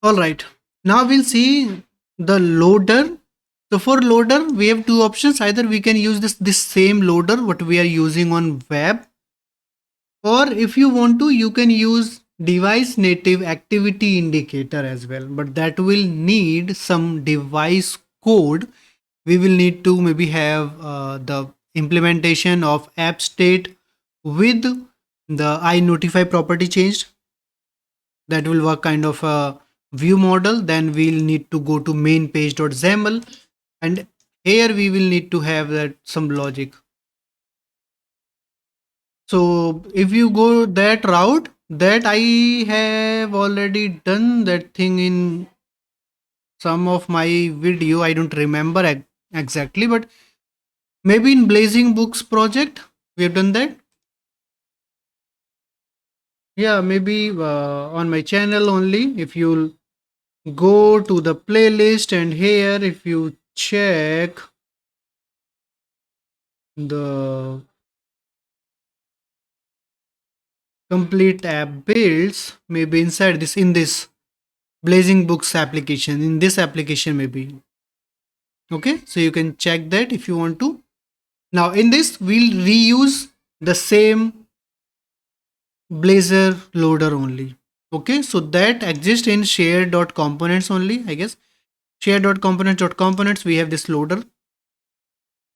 All right. Now we'll see the loader. So for loader, we have two options. Either we can use this same loader what we are using on web, or if you want to, you can use device native activity indicator as well. But that will need some device code. We will need to maybe have the implementation of app state with the I notify property changed. That will work kind of a view model. Then we'll need to go to main page.xaml, and here we will need to have that some logic. So if you go that route, that I have already done that thing in some of my video. I don't remember exactly, but maybe in Blazing Books project we have done that. Yeah, maybe on my channel only. If you go to the playlist, and here if you check the complete app builds, maybe inside this, in this Blazing Books application, in this application maybe. Okay, so you can check that if you want to. Now in this we'll reuse the same Blazor loader only. Okay, so that exists in share.components only, I guess. Share.components.components, we have this loader.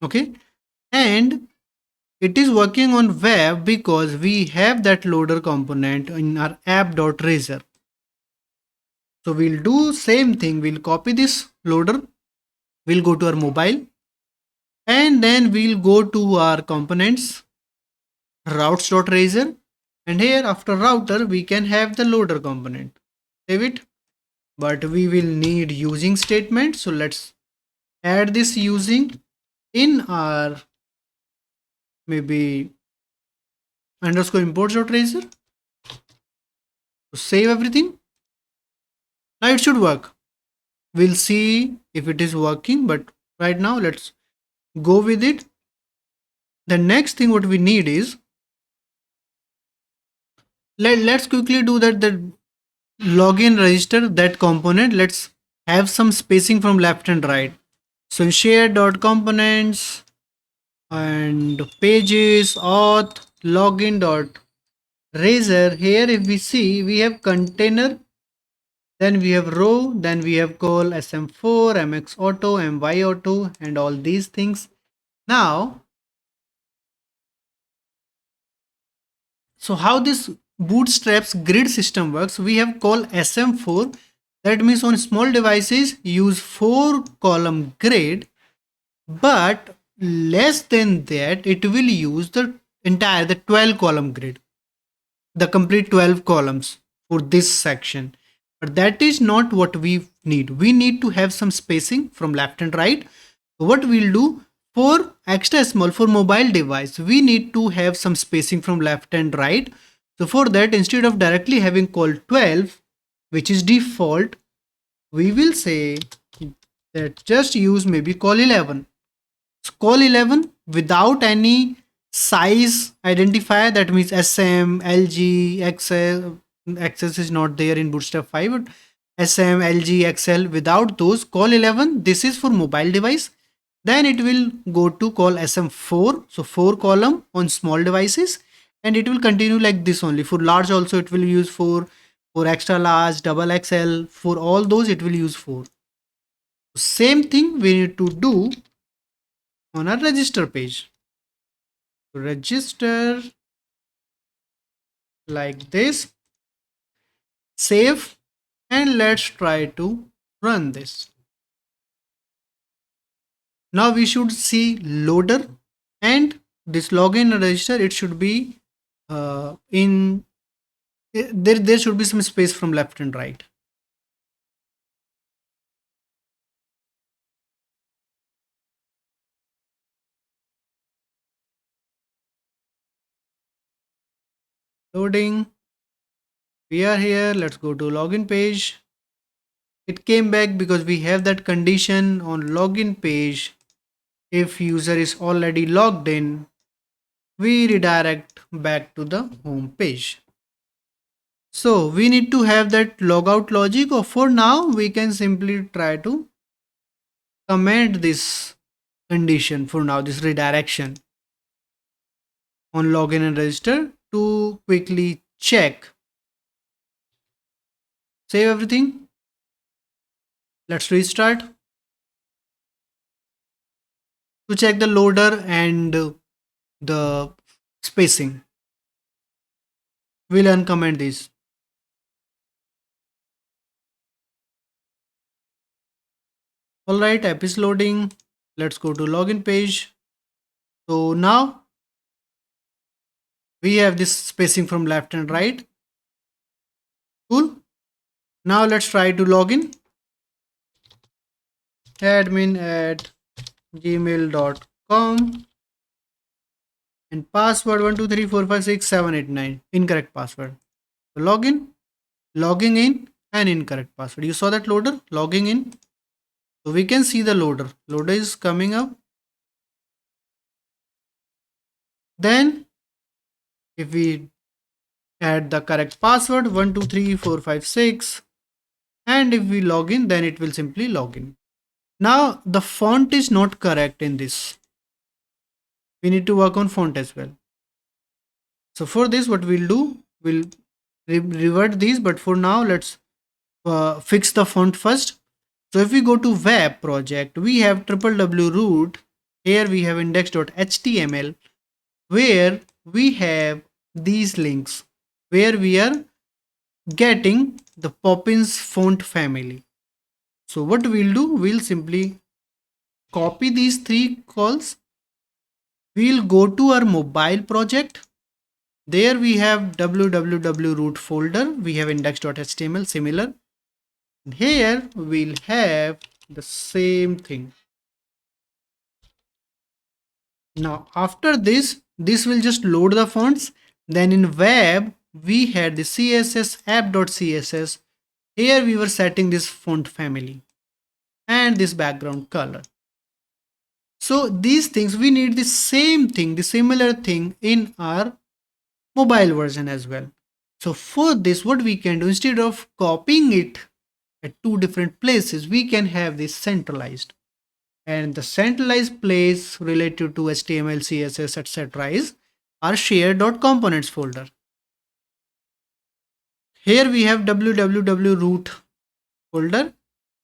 Okay, and it is working on web because we have that loader component in our app.razor. So we'll do same thing. We'll copy this loader. We'll go to our mobile, and then we'll go to our components routes.razor, and here after router we can have the loader component. Save it. But we will need using statement. So let's add this using in our maybe underscore imports.razor. So save everything. Now it should work. We'll see if it is working, but right now let's go with it. The next thing what we need is, let's quickly do that, the login register, that component. Let's have some spacing from left and right. So in share.components and pages auth login dot razor, here if we see, we have container, then we have row, then we have call sm4 mx auto my auto and all these things. Now, so how this bootstraps grid system works, we have call sm4. That means on small devices use 4 column grid, but less than that it will use the 12 column grid, the complete 12 columns for this section. But that is not what we need. We need to have some spacing from left and right. So what we'll do, for extra small, for mobile device, we need to have some spacing from left and right. So for that, instead of directly having call 12, which is default, we will say that just use maybe call 11. So call 11 without any size identifier. That means SM, LG, XL. XS is not there in Bootstrap 5, but SM, LG, XL, without those, call 11. This is for mobile device. Then it will go to call SM4. So 4 column on small devices, and it will continue like this only. For large also it will use 4. For extra large, double XL, for all those it will use 4. Same thing we need to do on our register page. Register like this, save, and let's try to run this. Now we should see loader, and this login register, it should be in there should be some space from left and right. Loading. We are here. Let's go to login page. It came back because we have that condition on login page. If user is already logged in, we redirect back to the home page. So we need to have that logout logic, or for now we can simply try to comment this condition for now, this redirection on login and register to quickly check. Save everything. Let's restart to check the loader and the spacing. We'll uncomment this. Alright, app is loading. Let's go to login page. So now we have this spacing from left and right. Cool. Now let's try to log in. admin@gmail.com and password 123456789. Incorrect password. So login, logging in, and incorrect password. You saw that loader logging in. So we can see the loader. Loader is coming up. Then if we add the correct password 123456 and if we log in, then it will simply log in. Now the font is not correct in this. We need to work on font as well. So for this, what we'll do, we'll revert these, but for now let's fix the font first. So if we go to web project, we have www root. Here we have index.html, where we have these links, where we are getting the Poppins font family. So what we'll do, we'll simply copy these three calls. We'll go to our mobile project. There we have www root folder. We have index.html similar. And here we'll have the same thing. Now after this will just load the fonts. Then in web, we had the CSS app.css. Here we were setting this font family and this background color. So these things, we need the same thing, the similar thing in our mobile version as well. So for this, what we can do, instead of copying it at two different places, we can have this centralized. And the centralized place related to HTML, CSS, etc. is our share.components folder. Here we have www root folder.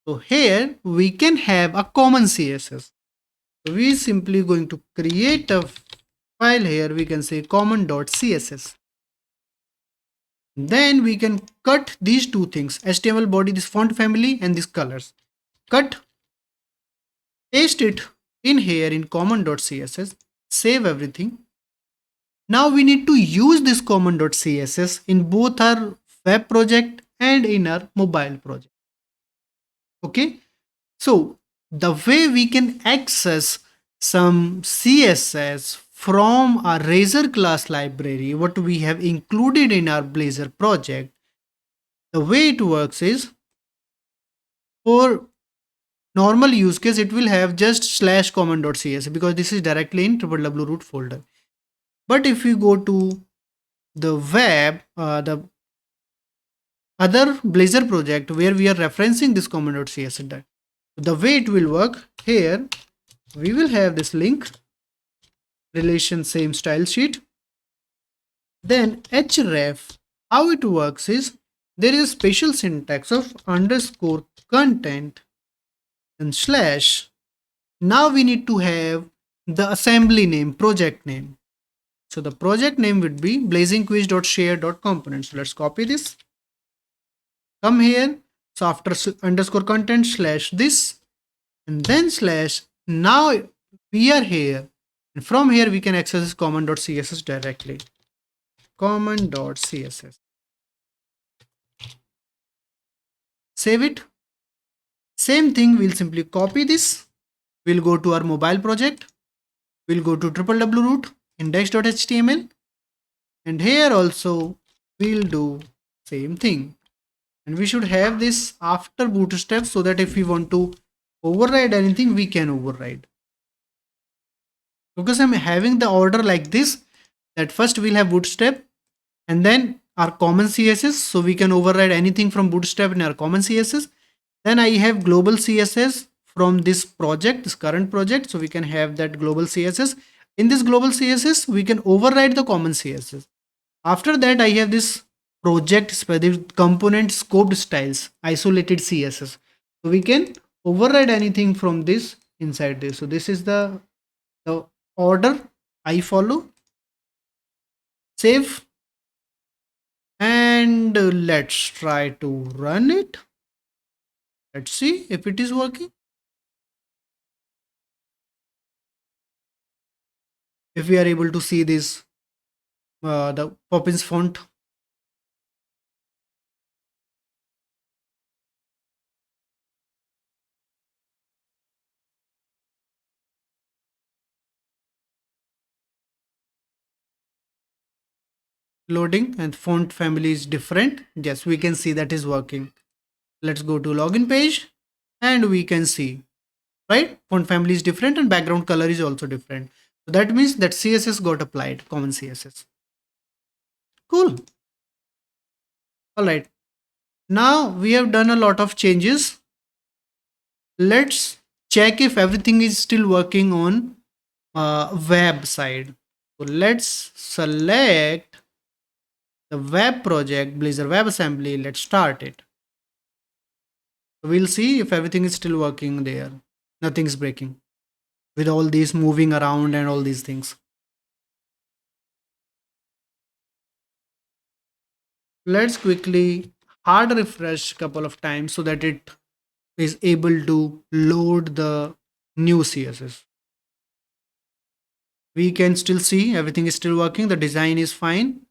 So here we can have a common CSS. So we simply going to create a file here. We can say common.css. Then we can cut these two things, HTML body, this font family, and these colors. Cut, paste it in here in common.css, save everything. Now we need to use this common.css in both our web project and in our mobile project. Okay, so the way we can access some CSS from our Razor class library, what we have included in our Blazor project, the way it works is, for normal use case, it will have just /common.css because this is directly in www root folder. But if you go to the web, the other Blazor project where we are referencing this common.css, the way it will work here, we will have this link, relation same style sheet. Then href, how it works is, there is a special syntax of underscore content and slash. Now we need to have the assembly name, project name. So the project name would be blazingquiz.share.components. So let's copy this. Come here. So after underscore content slash this and then slash. Now we are here. And from here we can access this common.css directly. Common.css. Save it. Same thing, we'll simply copy this. We'll go to our mobile project. We'll go to www root index.html. And here also we'll do same thing. And we should have this after bootstrap so that if we want to override anything, we can override. Because I'm having the order like this, that first we'll have bootstrap and then our common CSS, so we can override anything from Bootstrap in our common CSS. Then I have global CSS from this project, this current project, so we can have that global CSS. In this global CSS, we can override the common CSS. After that, I have this project specific component scoped styles, isolated CSS. So we can override anything from this inside this. So this is the order I follow. Save, and let's try to run it. Let's see if it is working. If we are able to see this, the Poppins font. Loading, and font family is different. Yes, we can see that is working. Let's go to login page, and we can see, right, font family is different and background color is also different. So that means that CSS got applied, common CSS. Cool. All right, now we have done a lot of changes. Let's check if everything is still working on web side. So let's select the web project, Blazor WebAssembly. Let's start it. We'll see if everything is still working there. Nothing's breaking with all these moving around and all these things. Let's quickly hard refresh a couple of times so that it is able to load the new CSS. We can still see everything is still working. The design is fine.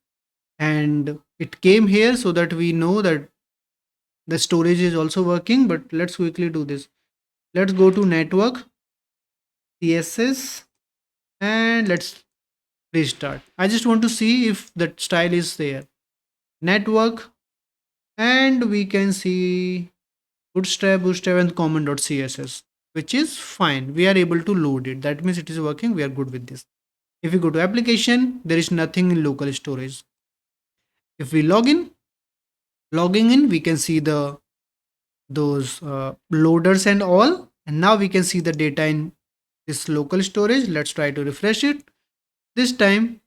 And it came here so that we know that the storage is also working. But let's quickly do this. Let's go to network, CSS, and let's restart. I just want to see if that style is there. Network, and we can see bootstrap and common.css, which is fine. We are able to load it. That means it is working. We are good with this. If we go to application, there is nothing in local storage. If we logging in, we can see those loaders and all. And now we can see the data in this local storage. Let's try to refresh it. This time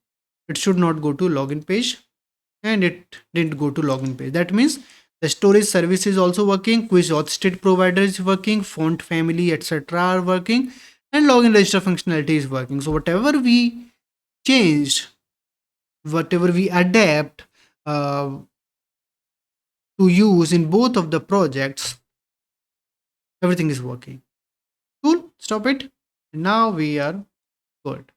it should not go to login page, and it didn't go to login page. That means the storage service is also working, quiz auth state provider is working, font family etc are working, and login register functionality is working. So whatever we changed, whatever we adapt to use in both of the projects, everything is working. Cool, stop it. Now we are good.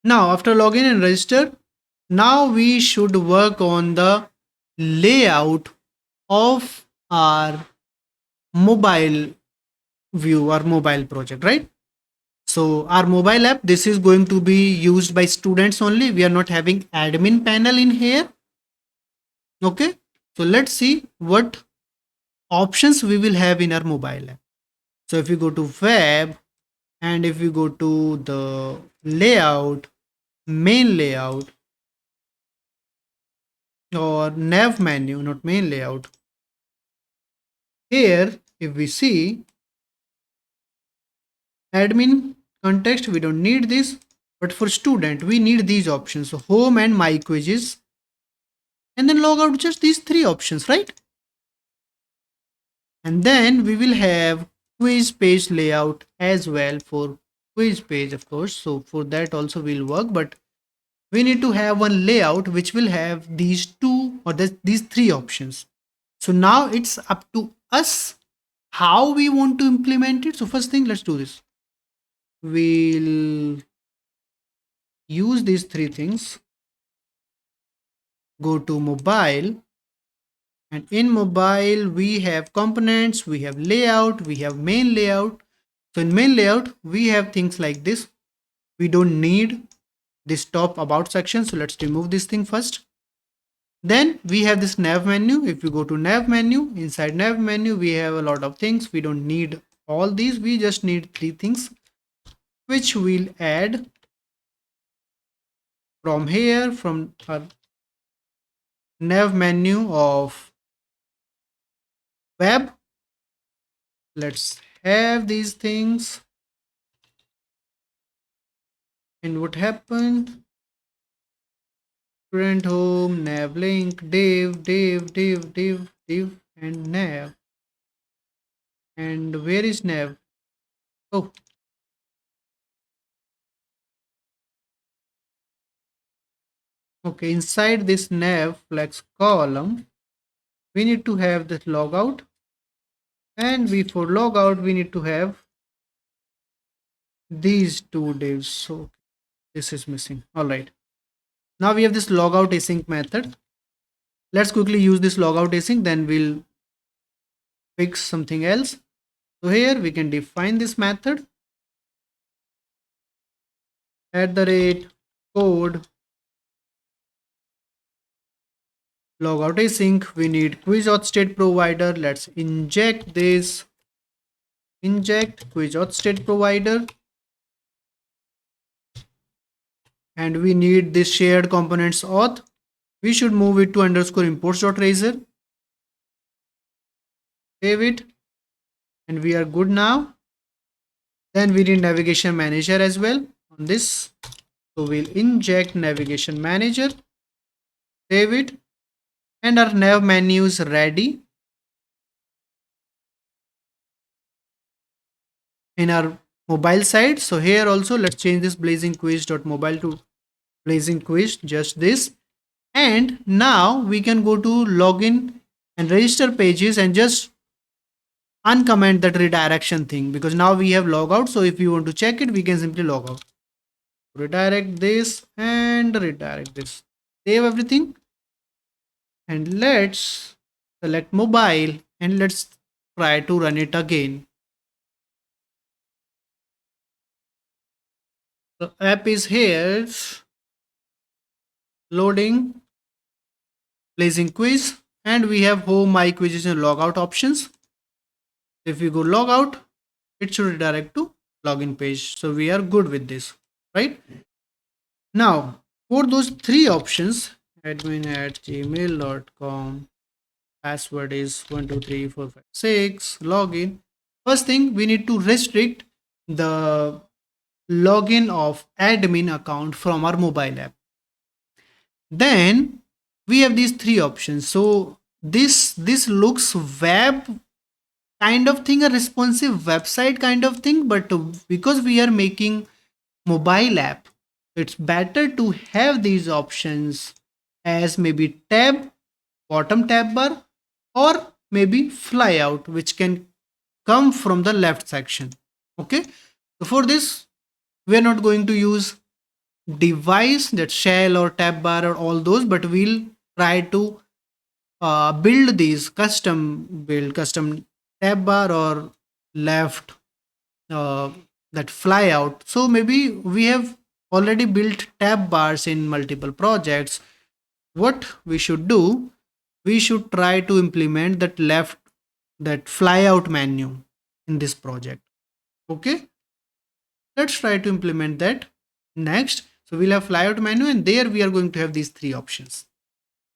Now after login and register, now we should work on the layout of our mobile view, our mobile project, right? So our mobile app, this is going to be used by students only. We are not having admin panel in here. Okay, so let's see what options we will have in our mobile app. So if we go to web, and if we go to the layout, main layout, or nav menu, not main layout, here if we see admin context, we don't need this, but for student we need these options. So home and my quizzes, and then log out, just these three options, right? And then we will have quiz page layout as well for quiz page, of course. So for that also will work, but we need to have one layout which will have these two or these three options. So now it's up to us how we want to implement it. So first thing, let's do this. We'll use these three things. Go to mobile, and in mobile we have components, we have layout, we have main layout. So in main layout we have things like this. We don't need this top about section, so let's remove this thing first. Then we have this nav menu. If you go to nav menu, inside nav menu we have a lot of things. We don't need all these, we just need three things, which we'll add from here, from our nav menu of web. Let's have these things. And what happened? Current home, nav link, div, and nav. And where is nav? Oh, okay. Inside this nav flex column, we need to have this logout. And before logout, we need to have these two divs. So this is missing. All right. Now we have this logout async method. Let's quickly use this logout async, then we'll fix something else. So here we can define this method at the rate code logout async. We need quiz auth state provider. Let's inject this, inject quiz auth state provider, and we need this shared components auth. We should move it to underscore imports.razor. Save it, and we are good now. Then we need navigation manager as well on this. So we'll inject navigation manager, save it, and our nav menu is ready in our mobile side. So here also let's change this blazing quiz.mobile to blazing quiz, just this. And now we can go to login and register pages and just uncomment that redirection thing, because now we have logout. So if you want to check it, we can simply log out. Redirect this and redirect this. Save everything. And let's select mobile and let's try to run it again. The app is here, loading, blazing quiz, and we have home, my quizzes, and logout options. If we go logout, it should redirect to login page. So we are good with this, right? Now, for those three options, admin@gmail.com, password is 123456, login. First thing, we need to restrict the login of admin account from our mobile app. Then we have these three options. So this looks web kind of thing, a responsive website kind of thing, but because we are making mobile app, it's better to have these options as maybe tab, bottom tab bar, or maybe flyout, which can come from the left section. Okay, so for this we are not going to use device, that shell or tab bar or all those, but we'll try to build these custom tab bar or left, uh, that flyout. So maybe we have already built tab bars in multiple projects. What we should do, we should try to implement that flyout menu in this project. Okay, let's try to implement that next. So we'll have flyout menu, and there we are going to have these three options.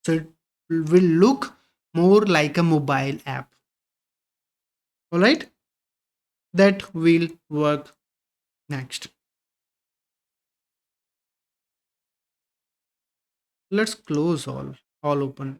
So it will look more like a mobile app. All right, that will work next. Let's close all open.